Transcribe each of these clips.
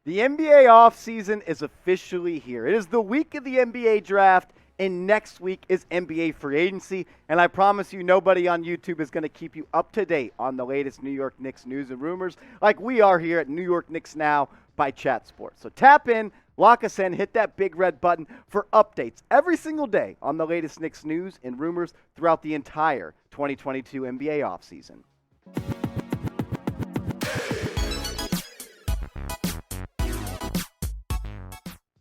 The NBA offseason is officially here. It is the week of the NBA draft, and next week is NBA free agency. And I promise you, nobody on YouTube is going to keep you up to date on the latest New York Knicks news and rumors like we are here at New York Knicks Now by Chat Sports. So tap in, lock us in, hit that big red button for updates every single day on the latest Knicks news and rumors throughout the entire 2022 NBA offseason.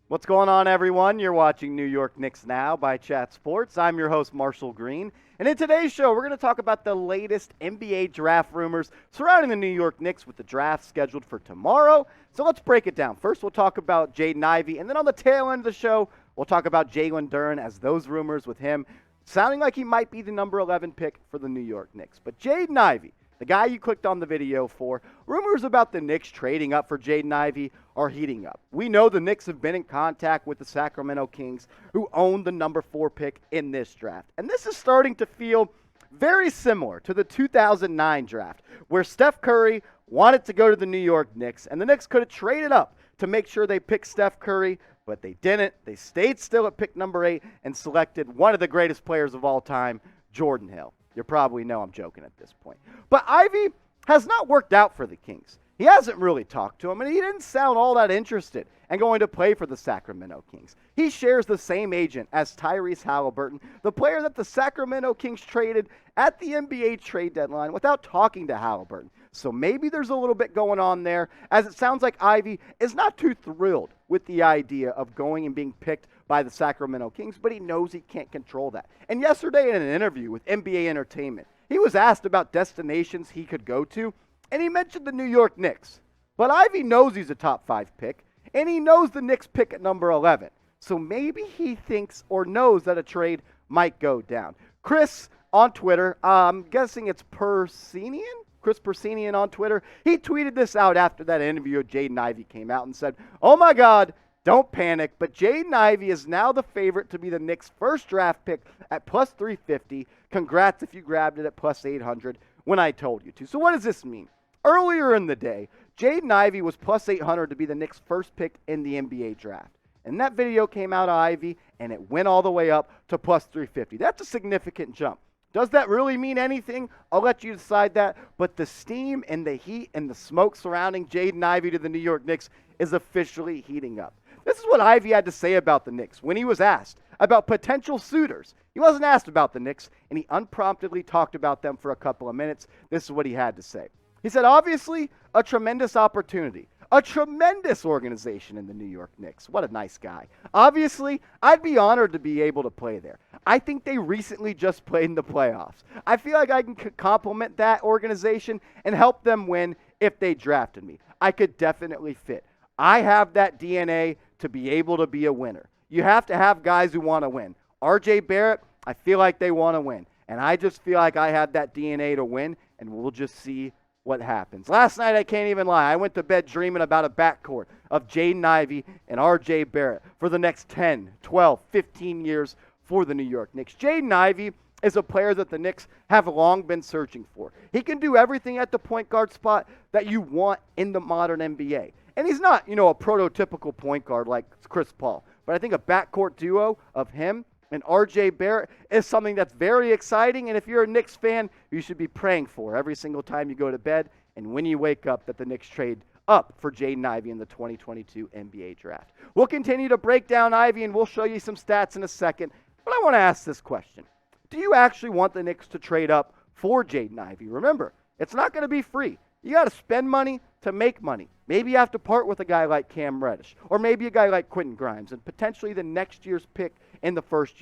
What's going on, everyone? You're watching New York Knicks Now by Chat Sports. I'm your host, Marshall Green. And in today's show, we're going to talk about the latest NBA draft rumors surrounding the New York Knicks with the draft scheduled for tomorrow. So let's break it down. First, we'll talk about Jaden Ivey. And then on the tail end of the show, we'll talk about Jalen Duren, as those rumors with him sounding like he might be the number 11 pick for the New York Knicks. But Jaden Ivey, the guy you clicked on the video for, rumors about the Knicks trading up for Jaden Ivey are heating up. We know the Knicks have been in contact with the Sacramento Kings, who own the number 4 pick in this draft. And this is starting to feel very similar to the 2009 draft, where Steph Curry wanted to go to the New York Knicks, and the Knicks could have traded up to make sure they picked Steph Curry, but they didn't. They stayed still at pick number 8 and selected one of the greatest players of all time, Jordan Hill. You probably know I'm joking at this point. But Ivey has not worked out for the Kings. He hasn't really talked to him, and he didn't sound all that interested in going to play for the Sacramento Kings. He shares the same agent as Tyrese Halliburton, the player that the Sacramento Kings traded at the NBA trade deadline without talking to Halliburton. So maybe there's a little bit going on there, as it sounds like Ivey is not too thrilled with the idea of going and being picked by the Sacramento Kings, but he knows he can't control that. And yesterday in an interview with NBA Entertainment, he was asked about destinations he could go to, and he mentioned the New York Knicks. But Ivey knows he's a top 5 pick, and he knows the Knicks pick at number 11. So maybe he thinks or knows that a trade might go down. Chris on Twitter, I'm guessing it's Persinian? Chris Persinian on Twitter, he tweeted this out after that interview of Jaden Ivey came out and said, "Oh my God, don't panic, but Jaden Ivey is now the favorite to be the Knicks' first draft pick at plus 350. Congrats if you grabbed it at plus 800 when I told you to." So what does this mean? Earlier in the day, Jaden Ivey was plus 800 to be the Knicks' first pick in the NBA draft. And that video came out of Ivey, and it went all the way up to plus 350. That's a significant jump. Does that really mean anything? I'll let you decide that. But the steam and the heat and the smoke surrounding Jaden Ivey to the New York Knicks is officially heating up. This is what Ivey had to say about the Knicks when he was asked about potential suitors. He wasn't asked about the Knicks, and he unpromptedly talked about them for a couple of minutes. This is what he had to say. He said, "Obviously, a tremendous opportunity. A tremendous organization in the New York Knicks." What a nice guy. "Obviously, I'd be honored to be able to play there. I think they recently just played in the playoffs. I feel like I can complement that organization and help them win if they drafted me. I could definitely fit. I have that DNA to be able to be a winner. You have to have guys who want to win. RJ Barrett, I feel like they want to win. And I just feel like I have that DNA to win, and we'll just see what happens." Last night, I can't even lie, I went to bed dreaming about a backcourt of Jaden Ivey and RJ Barrett for the next 10, 12, 15 years for the New York Knicks. Jaden Ivey is a player that the Knicks have long been searching for. He can do everything at the point guard spot that you want in the modern NBA. And he's not, a prototypical point guard like Chris Paul. But I think a backcourt duo of him and RJ Barrett is something that's very exciting. And if you're a Knicks fan, you should be praying for every single time you go to bed and when you wake up that the Knicks trade up for Jaden Ivey in the 2022 NBA draft. We'll continue to break down Ivey, and we'll show you some stats in a second. But I want to ask this question. Do you actually want the Knicks to trade up for Jaden Ivey? Remember, it's not going to be free. You got to spend money to make money. Maybe you have to part with a guy like Cam Reddish, or maybe a guy like Quentin Grimes, and potentially the next year's pick in the first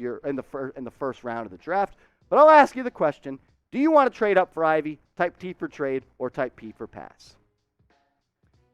round of the draft. But I'll ask you the question: do you want to trade up for Ivey, type T for trade, or type P for pass?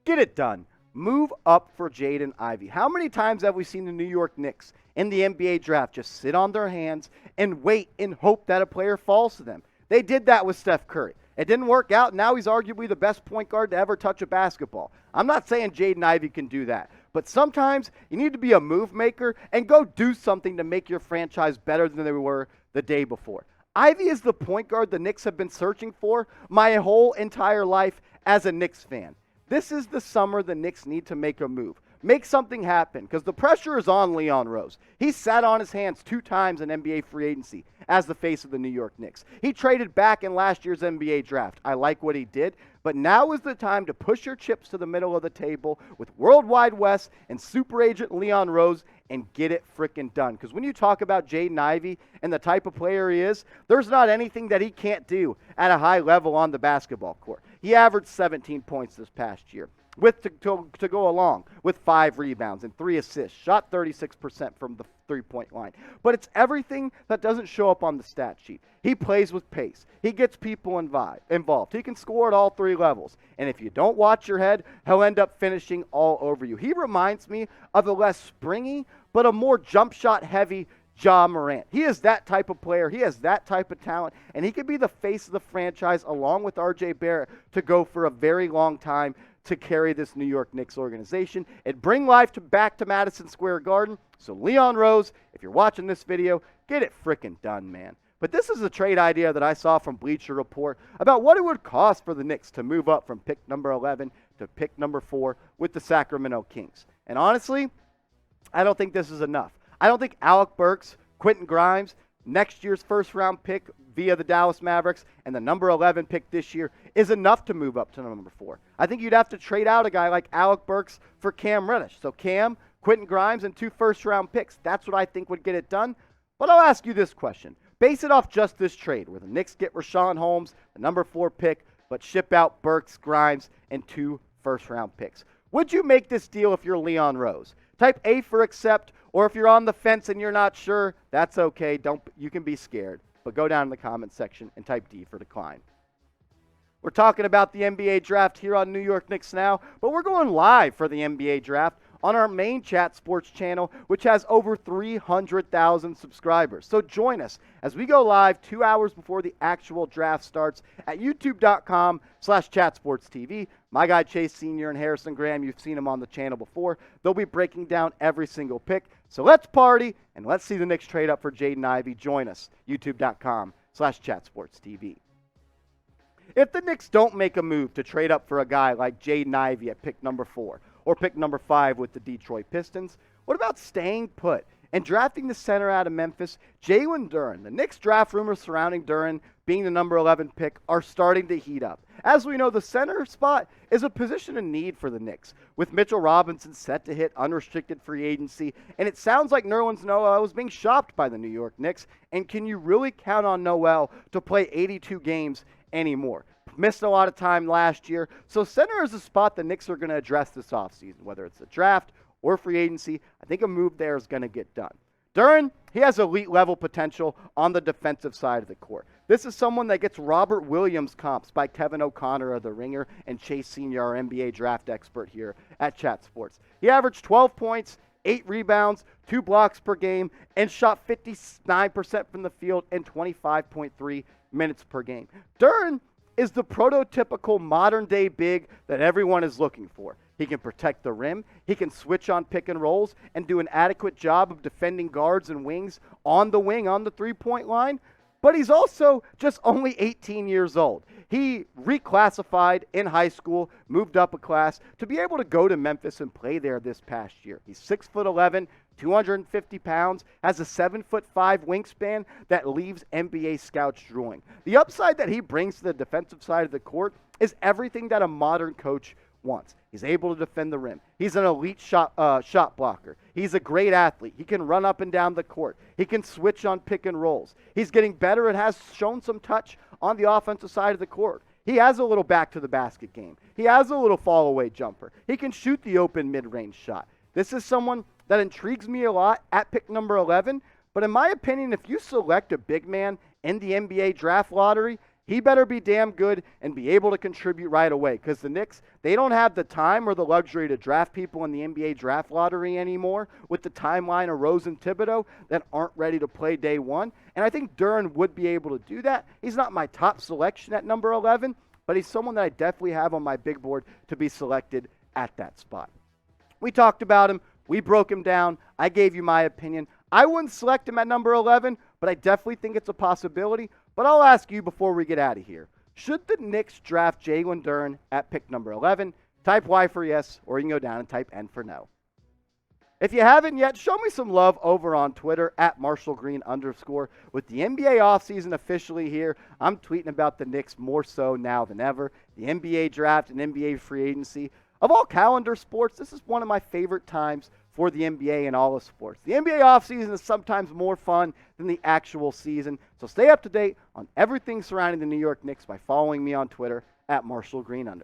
Get it done. Move up for Jaden Ivey. How many times have we seen the New York Knicks in the NBA draft just sit on their hands and wait and hope that a player falls to them? They did that with Steph Curry. It didn't work out. Now he's arguably the best point guard to ever touch a basketball. I'm not saying Jaden Ivey can do that. But sometimes you need to be a move maker and go do something to make your franchise better than they were the day before. Ivey is the point guard the Knicks have been searching for my whole entire life as a Knicks fan. This is the summer the Knicks need to make a move. Make something happen, because the pressure is on Leon Rose. He sat on his hands 2 times in NBA free agency as the face of the New York Knicks. He traded back in last year's NBA draft. I like what he did, but now is the time to push your chips to the middle of the table with Worldwide West and super agent Leon Rose and get it frickin' done. Because when you talk about Jaden Ivey and the type of player he is, there's not anything that he can't do at a high level on the basketball court. He averaged 17 points this past year, with to go along with 5 rebounds and 3 assists, shot 36% from the three-point line. But it's everything that doesn't show up on the stat sheet. He plays with pace. He gets people involved. He can score at all 3 levels. And if you don't watch your head, he'll end up finishing all over you. He reminds me of a less springy, but a more jump shot heavy Ja Morant. He is that type of player. He has that type of talent. And he could be the face of the franchise along with R.J. Barrett to go for a very long time to carry this New York Knicks organization and bring life back to Madison Square Garden. So Leon Rose, if you're watching this video, get it frickin' done, man. But this is a trade idea that I saw from Bleacher Report about what it would cost for the Knicks to move up from pick number 11 to pick number 4 with the Sacramento Kings. And honestly, I don't think this is enough. I don't think Alec Burks, Quentin Grimes, next year's first-round pick via the Dallas Mavericks, and the number 11 pick this year is enough to move up to number 4. I think you'd have to trade out a guy like Alec Burks for Cam Reddish. So Cam, Quentin Grimes, and 2 first-round picks. That's what I think would get it done. But I'll ask you this question. Base it off just this trade, where the Knicks get Richaun Holmes, the number 4 pick, but ship out Burks, Grimes, and 2 first-round picks. Would you make this deal if you're Leon Rose? Type A for accept, or if you're on the fence and you're not sure, that's okay. You can be scared. But go down in the comments section and type D for decline. We're talking about the NBA draft here on New York Knicks Now, but we're going live for the NBA draft on our main Chat Sports channel, which has over 300,000 subscribers. So join us as we go live 2 hours before the actual draft starts at youtube.com/chatsportstv. My guy Chase Sr. and Harrison Graham, you've seen them on the channel before. They'll be breaking down every single pick. So let's party and let's see the Knicks trade up for Jaden Ivey. Join us, youtube.com/chatsportstv. If the Knicks don't make a move to trade up for a guy like Jaden Ivey at pick number 4 or pick number 5 with the Detroit Pistons, what about staying put and drafting the center out of Memphis, Jalen Duren? The Knicks draft rumors surrounding Duren being the number 11 pick are starting to heat up. As we know, the center spot is a position of need for the Knicks, with Mitchell Robinson set to hit unrestricted free agency, and it sounds like Nerlens Noel is being shopped by the New York Knicks. And can you really count on Noel to play 82 games anymore? Missed a lot of time last year. So center is a spot the Knicks are going to address this offseason, whether it's a draft or free agency. I think a move there is going to get done. Duren, he has elite level potential on the defensive side of the court. This is someone that gets Robert Williams comps by Kevin O'Connor of The Ringer and Chase Sr., our NBA draft expert here at Chat Sports. He averaged 12 points, 8 rebounds, 2 blocks per game, and shot 59% from the field and 25.3 minutes per game. Duren is the prototypical modern-day big that everyone is looking for. He can protect the rim, he can switch on pick and rolls, and do an adequate job of defending guards and wings on the wing on the three-point line. But he's also just only 18 years old. He reclassified in high school, moved up a class to be able to go to Memphis and play there this past year. He's 6'11", 250 pounds, has a 7'5" wingspan that leaves NBA scouts drooling. The upside that he brings to the defensive side of the court is everything that a modern coach wants. He's able to defend the rim. He's an elite shot blocker. He's a great athlete. He can run up and down the court. He can switch on pick and rolls. He's getting better and has shown some touch on the offensive side of the court. He has a little back to the basket game. He has a little fall away jumper. He can shoot the open mid-range shot. This is someone that intrigues me a lot at pick number 11. But in my opinion, if you select a big man in the NBA draft lottery, he better be damn good and be able to contribute right away, because the Knicks, they don't have the time or the luxury to draft people in the NBA draft lottery anymore with the timeline of Rose and Thibodeau that aren't ready to play day one. And I think Duren would be able to do that. He's not my top selection at number 11, but he's someone that I definitely have on my big board to be selected at that spot. We talked about him. We broke him down. I gave you my opinion. I wouldn't select him at number 11, but I definitely think it's a possibility. But I'll ask you before we get out of here. Should the Knicks draft Jalen Duren at pick number 11, Type Y for yes, or you can go down and type N for no. If you haven't yet, show me some love over on Twitter at @MarshallGreen_. With the NBA offseason officially here, I'm tweeting about the Knicks more so now than ever. The NBA draft and NBA free agency. Of all calendar sports, this is one of my favorite times for the NBA and all of sports. The NBA offseason is sometimes more fun than the actual season, so stay up to date on everything surrounding the New York Knicks by following me on Twitter at @MarshallGreen_.